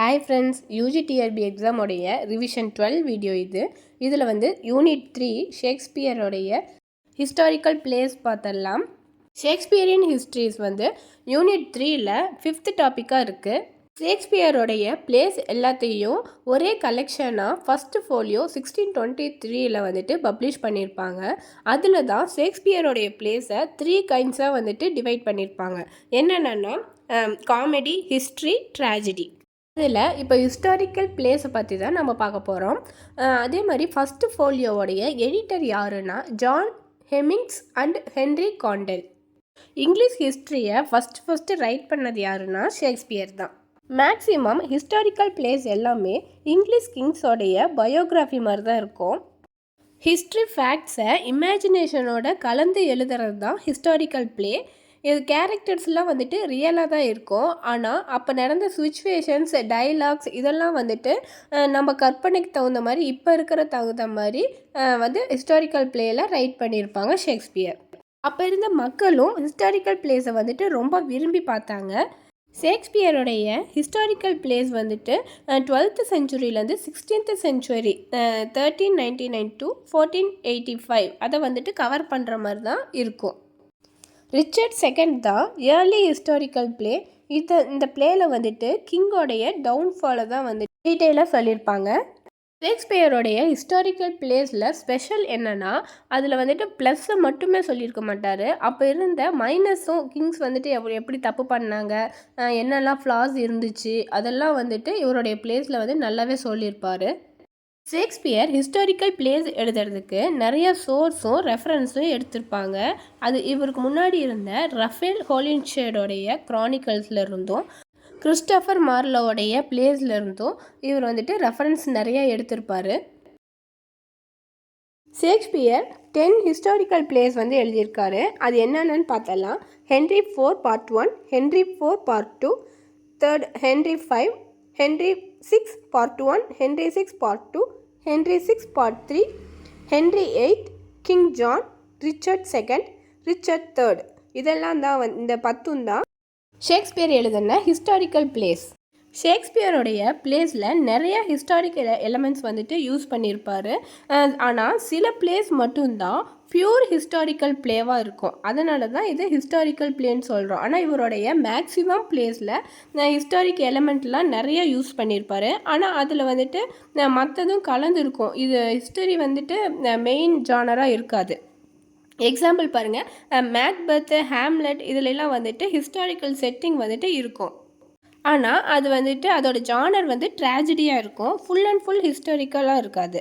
Hi friends, ugtrb exam உடைய revision 12 video இதில் unit 3 ஷேக்ஸ்பியரோடைய historical plays பார்த்தரலாம். Shakespearean Histories யூனிட் 3ல 5th டாப்பிக்காக இருக்குது. ஷேக்ஸ்பியரோடைய பிளேஸ் எல்லாத்தையும் ஒரே கலெக்ஷனாக ஃபஸ்ட்டு ஃபோலியோ 1623ல் பப்ளிஷ் பண்ணியிருப்பாங்க. அதில் தான் ஷேக்ஸ்பியரோடைய பிளேஸை 3 கைண்ட்ஸாக டிவைட் பண்ணியிருப்பாங்க. என்னென்னா காமெடி, ஹிஸ்ட்ரி, ட்ராஜடி. இதில் இப்போ ஹிஸ்டாரிக்கல் பிளேஸை பற்றி தான் நம்ம பார்க்க போகிறோம். அதே மாதிரி ஃபஸ்ட்டு ஃபோலியோவுடைய எடிட்டர் யாருன்னா John Heminges and Henry Condell. English ஹிஸ்ட்ரியை ஃபஸ்ட்டு ரைட் பண்ணது யாருன்னா ஷேக்ஸ்பியர் தான். மேக்ஸிமம் ஹிஸ்டாரிக்கல் பிளேஸ் எல்லாமே இங்கிலீஷ் கிங்ஸோடைய பயோகிராஃபி மாதிரி தான் இருக்கும். ஹிஸ்ட்ரி ஃபேக்ட்ஸை இமேஜினேஷனோட கலந்து எழுதுறது தான் ஹிஸ்டாரிக்கல் பிளே. இது கேரக்டர்ஸ்லாம் ரியலாக தான் இருக்கும். ஆனால் அப்போ நடந்த சுச்சுவேஷன்ஸ், டைலாக்ஸ் இதெல்லாம் நம்ம கற்பனைக்கு தகுந்த மாதிரி, இப்போ இருக்கிற தகுந்த மாதிரி ஹிஸ்டாரிக்கல் பிளேயில் ரைட் பண்ணியிருப்பாங்க ஷேக்ஸ்பியர். அப்போ இருந்த மக்களும் ஹிஸ்டாரிக்கல் பிளேஸை ரொம்ப விரும்பி பார்த்தாங்க. ஷேக்ஸ்பியருடைய ஹிஸ்டாரிக்கல் பிளேஸ் 12th செஞ்சுரியிலேருந்து 16th செஞ்சுரி 1399 to 1485 அதை கவர் பண்ணுற மாதிரி தான் இருக்கும். ரிச்சர்ட் செகண்ட் தான் ஏர்லி ஹிஸ்டாரிக்கல் பிளே. இந்த பிளேயில் கிங்கோடைய டவுன்ஃபாலை தான் டீட்டெயிலாக சொல்லியிருப்பாங்க. ஷேக்ஸ்பியரோடைய ஹிஸ்டாரிக்கல் பிளேஸில் ஸ்பெஷல் என்னென்னா அதில் ப்ளஸ்ஸை மட்டுமே சொல்லியிருக்க மாட்டார். அப்போ இருந்த மைனஸும் கிங்ஸ் எப்படி தப்பு பண்ணாங்க, என்னெல்லாம் ஃப்ளாஸ் இருந்துச்சு அதெல்லாம் இவருடைய பிளேஸில் நல்லாவே சொல்லியிருப்பார். ஷேக்ஸ்பியர் ஹிஸ்டாரிக்கல் பிளேஸ் எழுதுறதுக்கு நிறைய சோர்ஸும் ரெஃபரன்ஸும் எடுத்திருப்பாங்க. அது இவருக்கு முன்னாடி இருந்த ரஃபேல் ஹோலின்ஷேடோடைய க்ரானிக்கல்ஸில் இருந்தும் கிறிஸ்டோஃபர் மார்லோடைய பிளேஸில் இருந்தும் இவர் ரெஃபரன்ஸ் நிறைய எடுத்திருப்பார். ஷேக்ஸ்பியர் 10 ஹிஸ்டாரிக்கல் பிளேஸ் எழுதியிருக்காரு. அது என்னென்னு பார்த்தலாம். Henry 4 part 1, Henry 4 part 2, third Henry 5, Henry 6 part 1, Henry 6 part 2, Henry 6 part 3, Henry 8, king John, Richard second, Richard third. இதெல்லாம் தான் இந்த 10 தான் ஷேக்ஸ்பியர் எழுதின ஹிஸ்டாரிக்கல் பிளேஸ். ஷேக்ஸ்பியருடைய பிளேஸில் நிறைய ஹிஸ்டாரிக்கல் எலமெண்ட்ஸ் யூஸ் பண்ணியிருப்பார். ஆனால் சில பிளேஸ் மட்டும்தான் பியூர் ஹிஸ்டாரிக்கல் பிளேவாக இருக்கும். அதனால தான் இது ஹிஸ்டாரிக்கல் பிளேன்னு சொல்கிறோம். ஆனால் இவருடைய மேக்ஸிமம் பிளேஸில் ஹிஸ்டாரிக் எலமெண்ட்லாம் நிறைய யூஸ் பண்ணியிருப்பார். ஆனால் அதில் மற்றதும் கலந்துருக்கும். இது ஹிஸ்டரி மெயின் ஜானராக இருக்காது. எக்ஸாம்பிள் பாருங்கள், மேக்பெத், ஹேம்லெட் இதிலெல்லாம் ஹிஸ்டாரிக்கல் செட்டிங் இருக்கும். ஆனால் அது அதோட ஜானர் ட்ராஜடியாக இருக்கும். ஃபுல் அண்ட் ஃபுல் ஹிஸ்டாரிக்கலாக இருக்காது.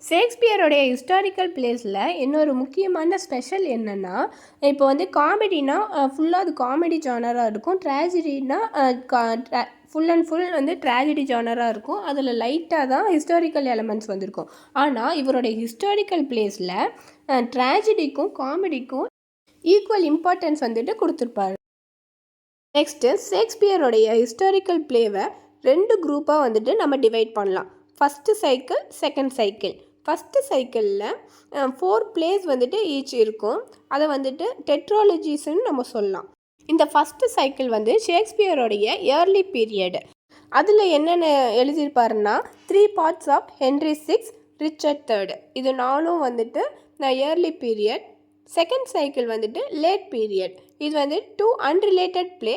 ஷேக்ஸ்பியரோடைய ஹிஸ்டாரிக்கல் பிளேஸில் இன்னொரு முக்கியமான ஸ்பெஷல் என்னென்னா, இப்போ காமெடினா ஃபுல்லாக அது காமெடி ஜானராக இருக்கும். ட்ராஜடினா ஃபுல் அண்ட் ஃபுல் ட்ராஜடி ஜானராக இருக்கும். அதில் லைட்டாக தான் ஹிஸ்டாரிக்கல் எலமெண்ட்ஸ் வந்திருக்கும். ஆனால் இவருடைய ஹிஸ்டாரிக்கல் பிளேஸில் ட்ராஜடிக்கும் காமெடிக்கும் ஈக்குவல் இம்பார்ட்டன்ஸ் கொடுத்துருப்பாரு. நெக்ஸ்ட்டு ஷேக்ஸ்பியரோடைய ஹிஸ்டாரிக்கல் பிளேவை 2 குரூப்பாக நம்ம டிவைட் பண்ணலாம். First cycle, second cycle. First சைக்கிளில் 4 பிளேஸ் ஈச் இருக்கும். அதை டெட்ராலஜிஸ்ன்னு நம்ம சொல்லலாம். இந்த ஃபஸ்ட்டு சைக்கிள் ஷேக்ஸ்பியரோடைய இயர்லி பீரியட். அதில் என்னென்ன எழுதியிருப்பாருன்னா 3 parts of Henry 6, Richard third. இது நானும் early period. Second cycle late period. இது 2 அன்ரிலேட்டட் பிளே.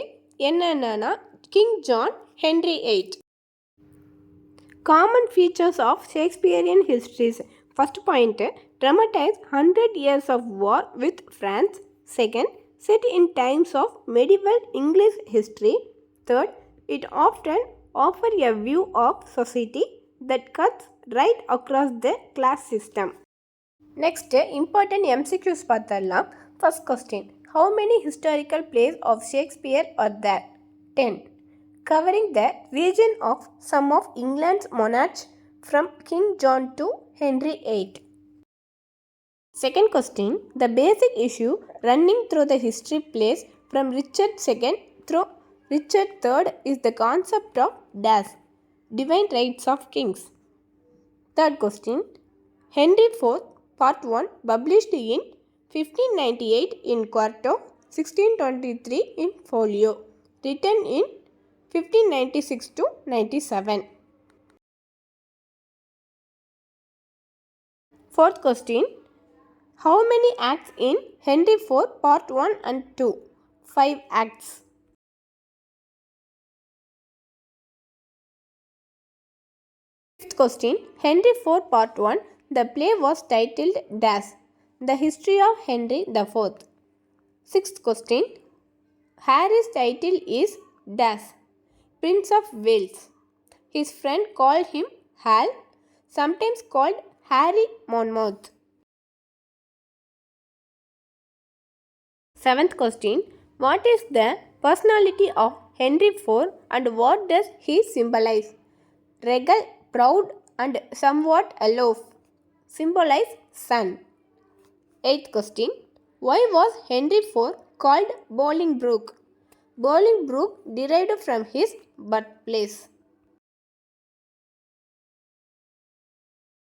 என்னென்னா King John, Henry 8. Common features of Shakespearean histories. First point, dramatize 100 years of war with France. Second, set in times of medieval English history. Third, it often offer a view of society that cuts right across the class system. Next, important MCQs பார்த்தரலாம். First question, how many historical plays of Shakespeare are there? 10. Covering the region of some of England's monarchs from King John to Henry VIII. Second question, the basic issue running through the history plays from Richard II through Richard III is the concept of dash, divine rights of kings. Third question, Henry IV Part 1 published in 1598 in quarto, 1623 in folio, written in 1596 to 97. Fourth question. How many acts in Henry IV Part 1 and 2? 5 acts. Fifth question. Henry IV Part 1. The play was titled Dash, The History of Henry IV. Sixth question. Harry's title is Dash, Prince of Wales. His friend called him Hal, sometimes called Harry Monmouth. Seventh question. What is the personality of Henry IV and what does he symbolize? Regal, proud and somewhat aloof. Symbolize sun. Eighth question. Why was Henry IV called Bolingbroke? Bolingbroke derived from his birthplace.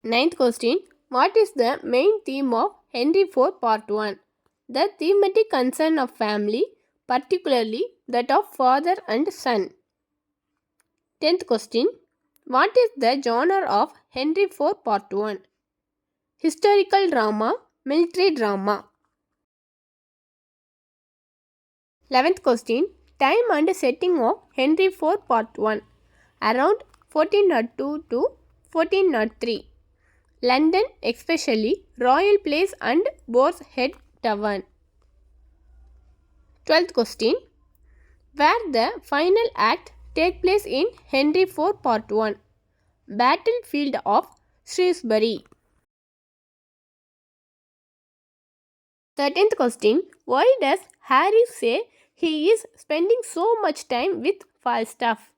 Ninth question. What is the main theme of Henry IV Part 1? The thematic concern of family, particularly that of father and son. 10th question. What is the genre of Henry IV Part 1? Historical drama, military drama. 11th question. Time and setting of Henry IV Part 1. Around 1402 to 1403. London, especially Royal Place and Boar's Head Tavern. 12th question. Where the final act take place in Henry IV Part 1? Battlefield of Shrewsbury. 13th question. Why does Harry say he is spending so much time with Falstaff?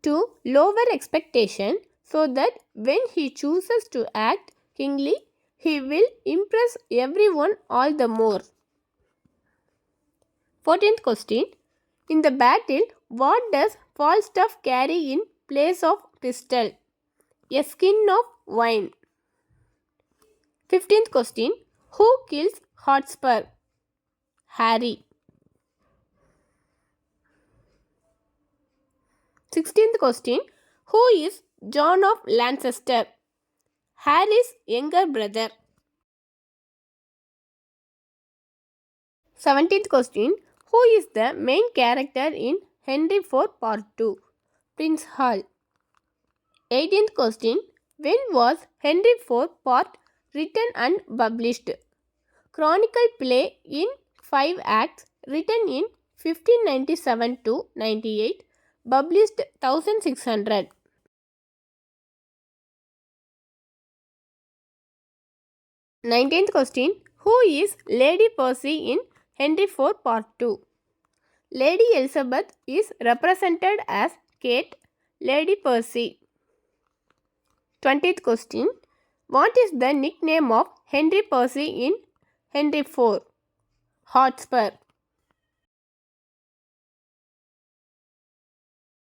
To lower expectation so that when he chooses to act kingly, he will impress everyone all the more. 14th question. In the battle, what does Falstaff carry in place of pistol? A skin of wine. 15th question. Who kills Hotspur? Harry. 16th question. Who is John of Lancaster? Harry's younger brother. 17th question. Who is the main character in Henry IV Part 2? Prince Hal. 18th question. When was Henry IV Part written and published? Chronicle play in 5 acts written in 1597 to 98, published 1600. 19th question. Who is Lady Percy in Henry IV Part 2? Lady Elizabeth is represented as Kate, Lady Percy. 20th question. What is the nickname of Henry Percy in Henry IV? Hotspur.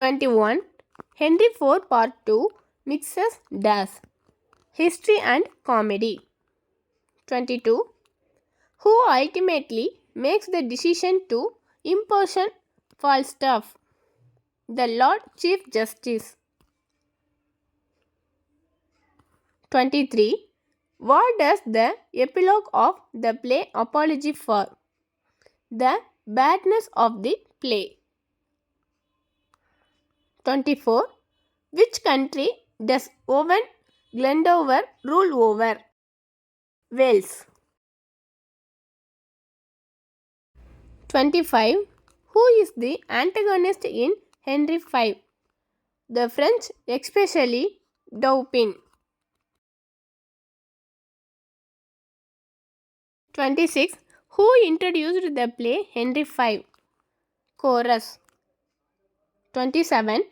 21. Henry IV Part 2 mixes dash, history and comedy. 22. Who ultimately makes the decision to imperson Falstaff? The Lord Chief Justice. 23. What does the epilogue of the play apology for? The badness of the play. 24. Which country does Owen Glendower rule over? Wales. 25. Who is the antagonist in Henry V? The French, especially Dauphin. 26. Who introduced the play Henry V? Chorus. 27.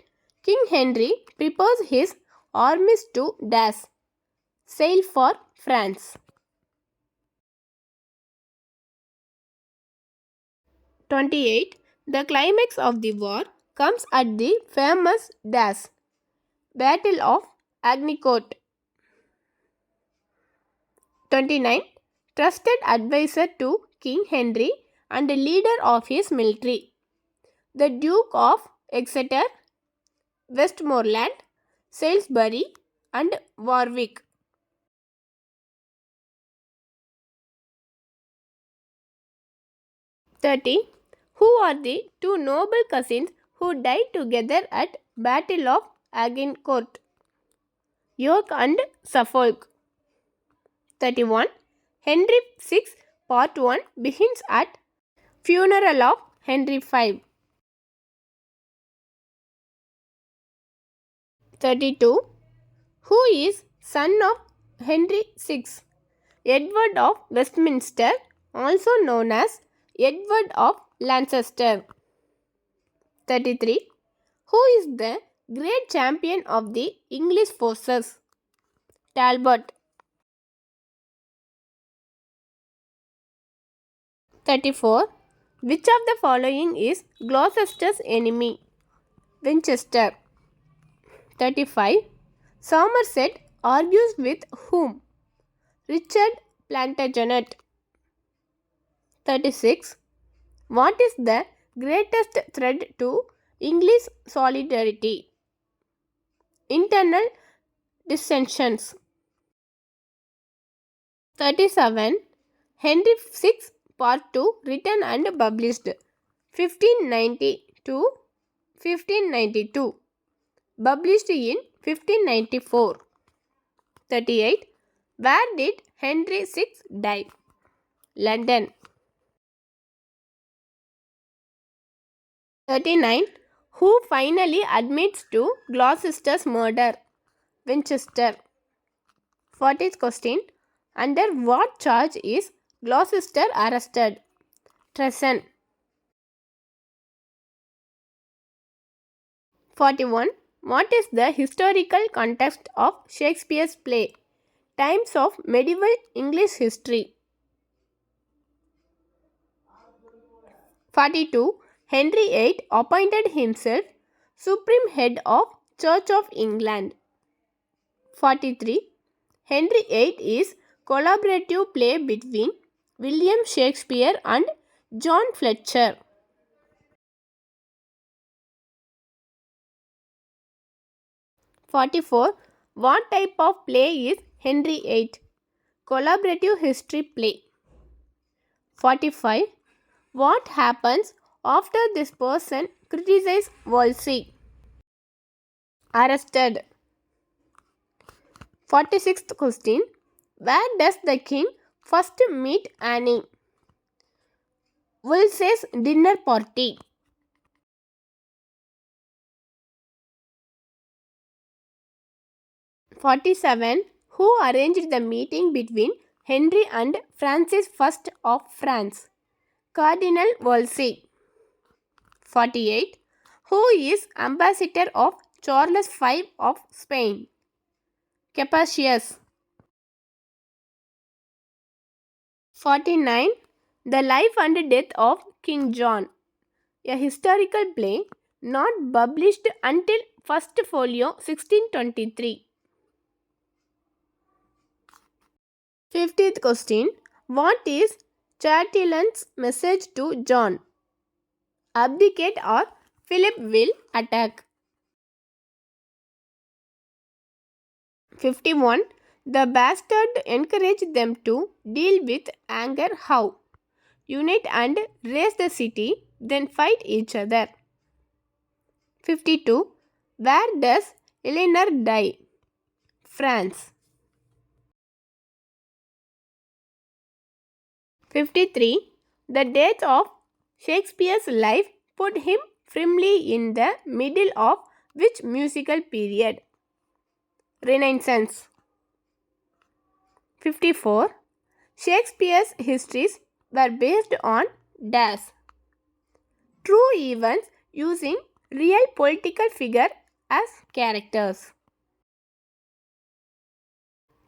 King Henry prepares his armies to dash, sail for France. 28. The climax of the war comes at the famous dash, Battle of Agincourt. 29. Trusted advisor to King Henry and leader of his military, the Duke of Exeter, Westmoreland, Salisbury, and Warwick. 30. Who are the two noble cousins who died together at Battle of Agincourt? York and Suffolk. 31. Henry VI Part 1 begins at Funeral of Henry V. 32. Who is son of Henry VI? Edward of Westminster, also known as Edward of Lancaster. 33. Who is the great champion of the English forces? Talbot. 34. Which of the following is Gloucester's enemy? Winchester. 35. Somerset argues with whom? Richard Plantagenet. 36. What is the greatest threat to English solidarity? Internal dissensions. 37. Henry VI Part 2 written and published 1590 to 1592. Published in 1594. 38. Where did Henry VI die? London. 39. Who finally admits to Gloucester's murder? Winchester. 40th question. Under what charge is Gloucester arrested? Treason. 41. What is the historical context of Shakespeare's play? Times of medieval English history. 42. Henry VIII appointed himself supreme head of Church of England. 43. Henry VIII is collaborative play between William Shakespeare and John Fletcher. 44. What type of play is Henry VIII? Collaborative history play. 45. What happens after this person criticizes Wolsey? Arrested. 46th question. Where does the king first meet Anne? Wolsey's dinner party. 47. Who arranged the meeting between Henry and Francis I of France? Cardinal Wolsey. 48. Who is ambassador of Charles V of Spain? Capasius. 49. The Life and Death of King John, a historical play not published until first folio 1623. 50th question. What is Chatillon's message to John? Abdicate or Philip will attack. 51. The bastard encouraged them to deal with anger how? Unite and raise the city, then fight each other. 52. Where does Eleanor die? France. 53. The dates of Shakespeare's life put him firmly in the middle of which musical period? Renaissance. 54. Shakespeare's histories were based on dash. True events using real political figures as characters.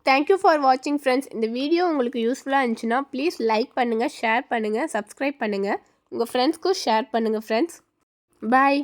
Thank you for watching friends. இந்த video உங்களுக்கு யூஸ்ஃபுல்லாக இருந்துச்சுன்னா please like பண்ணுங்கள், share பண்ணுங்கள், subscribe பண்ணுங்கள், உங்கள் ஃப்ரெண்ட்ஸ்க்கும் share பண்ணுங்கள் ஃப்ரெண்ட்ஸ். பாய்.